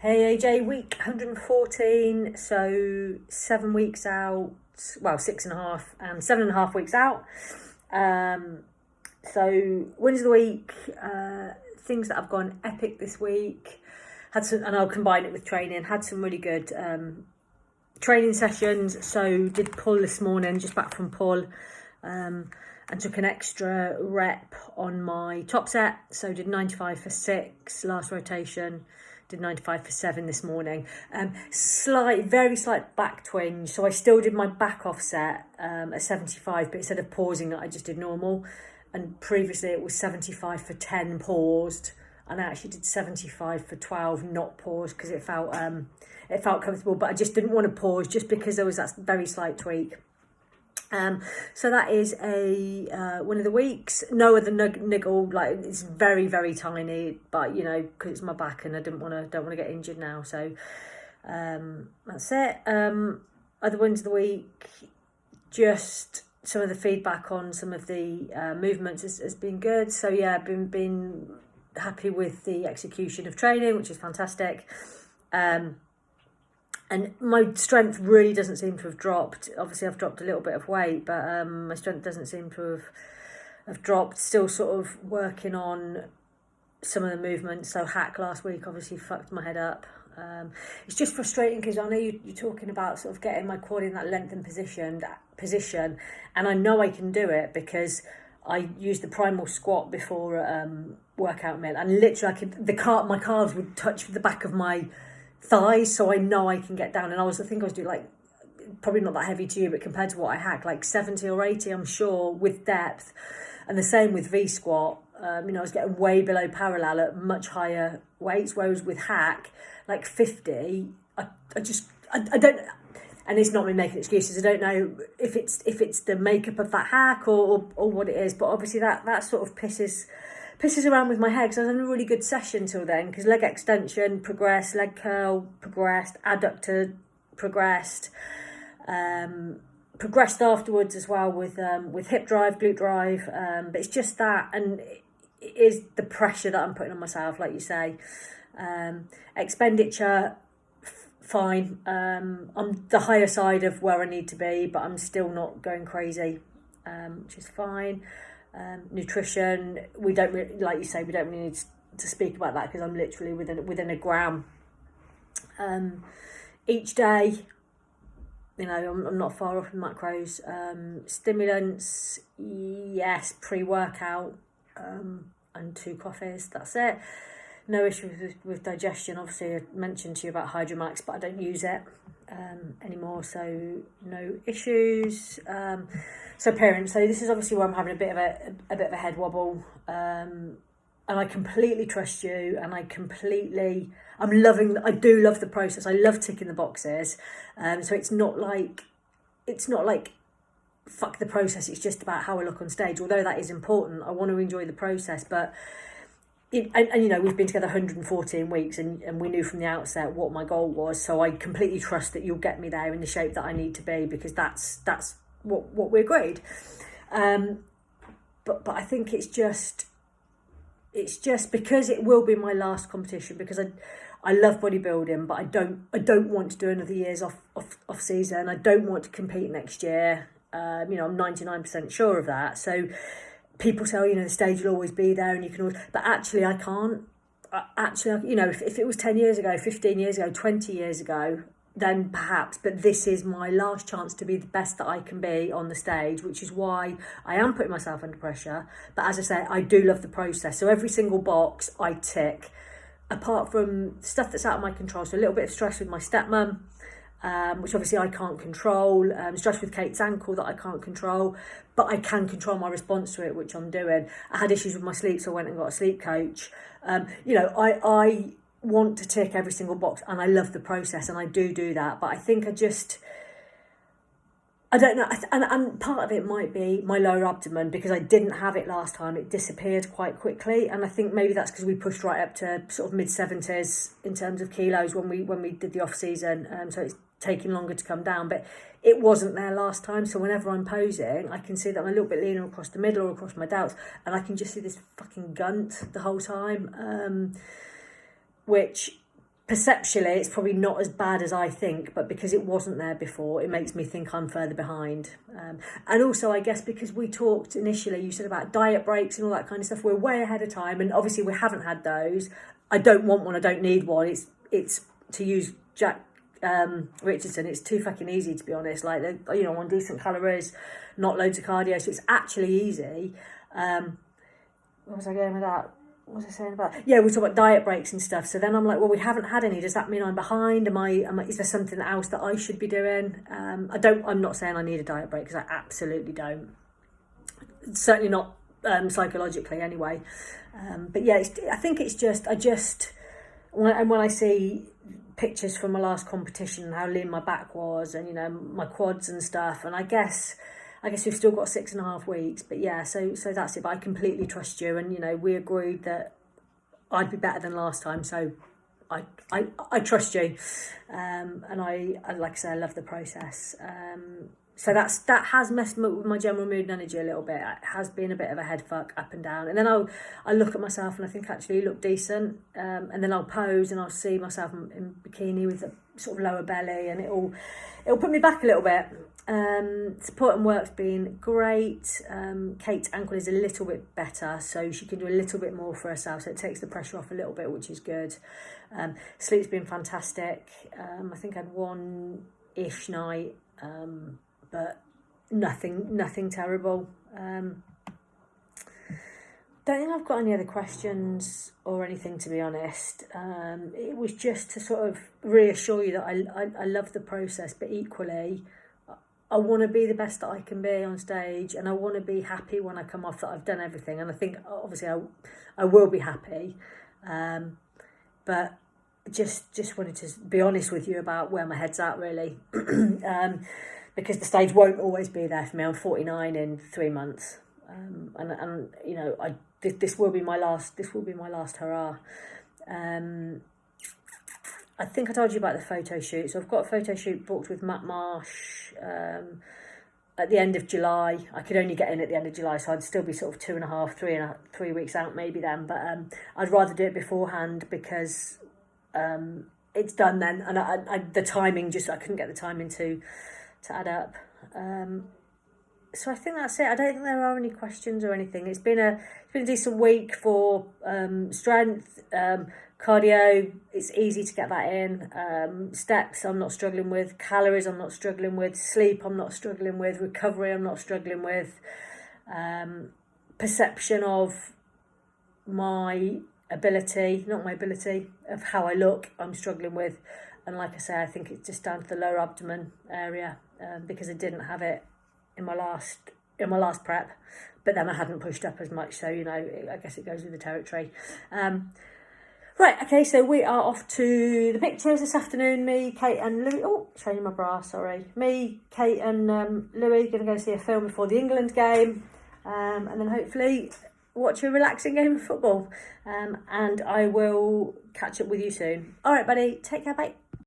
Hey AJ, week 114, so 7 weeks out, well, 6.5 and 7.5 weeks out. So wins of the week, things that have gone epic this week, had some, and I'll combine it with training, had some really good training sessions. So did pull this morning, just back from pull, and took an extra rep on my top set. So did 95 for 6 last rotation, did 95 for 7 this morning. Very slight back twinge, so I still did my back offset at 75, but instead of pausing it, I just did normal. And previously it was 75 for 10 paused, and I actually did 75 for 12 not paused because it felt comfortable, but I just didn't want to pause just because there was that very slight tweak. So that is a one of the weeks. No other niggle, like it's very, very tiny, but you know, because it's my back and I don't want to get injured now. So that's it. Other ones of the week, just some of the feedback on some of the movements has been good. So yeah, been happy with the execution of training, which is fantastic. And my strength really doesn't seem to have dropped. Obviously, I've dropped a little bit of weight, but my strength doesn't seem to have dropped. Still sort of working on some of the movements. So hack last week obviously fucked my head up. It's just frustrating because I know you're talking about sort of getting my quad in that lengthened position, and I know I can do it because I used the primal squat before workout meal, and literally my calves would touch the back of my thighs, so I know I can get down. And I think I was doing like, probably not that heavy to you, but compared to what I hacked, like 70 or 80, I'm sure, with depth. And the same with V squat. I was getting way below parallel at much higher weights, whereas with hack, like 50, I don't, and it's not me making excuses, I don't know if it's the makeup of that hack or what it is, but obviously that sort of pisses around with my head, because I was in a really good session till then, because leg extension progressed, leg curl progressed, adductor progressed, progressed afterwards as well with hip drive, glute drive, but it's just that, and it is the pressure that I'm putting on myself, like you say. Expenditure, fine. I'm the higher side of where I need to be, but I'm still not going crazy, which is fine. Nutrition, we don't really, like you say, we don't really need to speak about that because I'm literally within a gram each day. I'm not far off in macros. Stimulants, yes, pre-workout, and 2 coffees, that's it. No issues with digestion. Obviously I mentioned to you about Hydromax, but I don't use it anymore, so no issues. So appearance, so this is obviously where I'm having a bit of a head wobble, and I completely trust you, and I do love the process. I love ticking the boxes, so it's not like fuck the process, it's just about how I look on stage, although that is important. I want to enjoy the process, but we've been together 114 weeks, and we knew from the outset what my goal was, so I completely trust that you'll get me there in the shape that I need to be, because that's what we agreed. But I think it's just because it will be my last competition, because I love bodybuilding, but I don't want to do another year's off season. I don't want to compete next year. I'm 99% sure of that. So people say, the stage will always be there and you can always, but actually I can't. If it was 10 years ago, 15 years ago, 20 years ago, then perhaps, but this is my last chance to be the best that I can be on the stage, which is why I am putting myself under pressure. But as I say, I do love the process. So every single box I tick, apart from stuff that's out of my control. So a little bit of stress with my stepmom, which obviously I can't control, stress with Kate's ankle that I can't control, but I can control my response to it, which I'm doing. I had issues with my sleep, so I went and got a sleep coach. I want to tick every single box, and I love the process, and I do that, but I think I don't know, and part of it might be my lower abdomen, because I didn't have it last time. It disappeared quite quickly, and I think maybe that's because we pushed right up to sort of mid-70s in terms of kilos when we did the off-season, so it's taking longer to come down, but it wasn't there last time. So whenever I'm posing, I can see that I'm a little bit leaner across the middle or across my delts, and I can just see this fucking gunt the whole time, which perceptually it's probably not as bad as I think, but because it wasn't there before, it makes me think I'm further behind. And also, I guess because we talked initially, you said about diet breaks and all that kind of stuff, we're way ahead of time, and obviously we haven't had those. I don't want one, I don't need one. It's to use Jack Richardson, it's too fucking easy, to be honest. Like, you know, on decent calories, not loads of cardio, so it's actually easy. Where was I going with that? What was I saying about? Yeah, we talk about diet breaks and stuff. So then I'm like, well, we haven't had any. Does that mean I'm behind? Is there something else that I should be doing? I'm not saying I need a diet break, because I absolutely don't. Certainly not psychologically anyway. But yeah, I think it's just, when I see pictures from my last competition and how lean my back was, and, you know, my quads and stuff, and I guess we've still got 6.5 weeks, but yeah, so that's it. But I completely trust you, and, you know, we agreed that I'd be better than last time, so I trust you, and I like I say, I love the process. So that has messed up with my general mood and energy a little bit. It has been a bit of a head fuck up and down, and then I look at myself and I think actually you look decent, and then I'll pose and I'll see myself in bikini with a sort of lower belly, and it'll put me back a little bit. Support and work's been great. Kate's ankle is a little bit better, so she can do a little bit more for herself, so it takes the pressure off a little bit, which is good. Sleep's been fantastic. I think I had one-ish night, but nothing terrible. Don't think I've got any other questions or anything, to be honest. It was just to sort of reassure you that I love the process, but equally I want to be the best that I can be on stage, and I want to be happy when I come off that I've done everything. And I think obviously I will be happy, but just wanted to be honest with you about where my head's at, really. Because the stage won't always be there for me. I'm 49 in 3 months, and you know, this will be my last hurrah. I think I told you about the photo shoot. So I've got a photo shoot booked with Matt Marsh at the end of July. I could only get in at the end of July, so I'd still be sort of 2.5, 3 weeks out maybe then. But I'd rather do it beforehand, because it's done then, and the timing, just I couldn't get the timing to add up. So I think that's it. I don't think there are any questions or anything. It's been a decent week for strength, cardio. It's easy to get that in. Steps I'm not struggling with. Calories I'm not struggling with. Sleep I'm not struggling with. Recovery I'm not struggling with. Perception of my ability, not my ability, of how I look, I'm struggling with. And like I say, I think it's just down to the lower abdomen area, because I didn't have it in my last prep, but then I hadn't pushed up as much, so, you know, I guess it goes with the territory. Right, okay, so we are off to the pictures this afternoon. Me, Kate and Louis. Oh, showing my bra, sorry. Me, Kate and Louis going to go see a film before the England game, and then hopefully watch a relaxing game of football. And I will catch up with you soon. All right, buddy, take care, bye.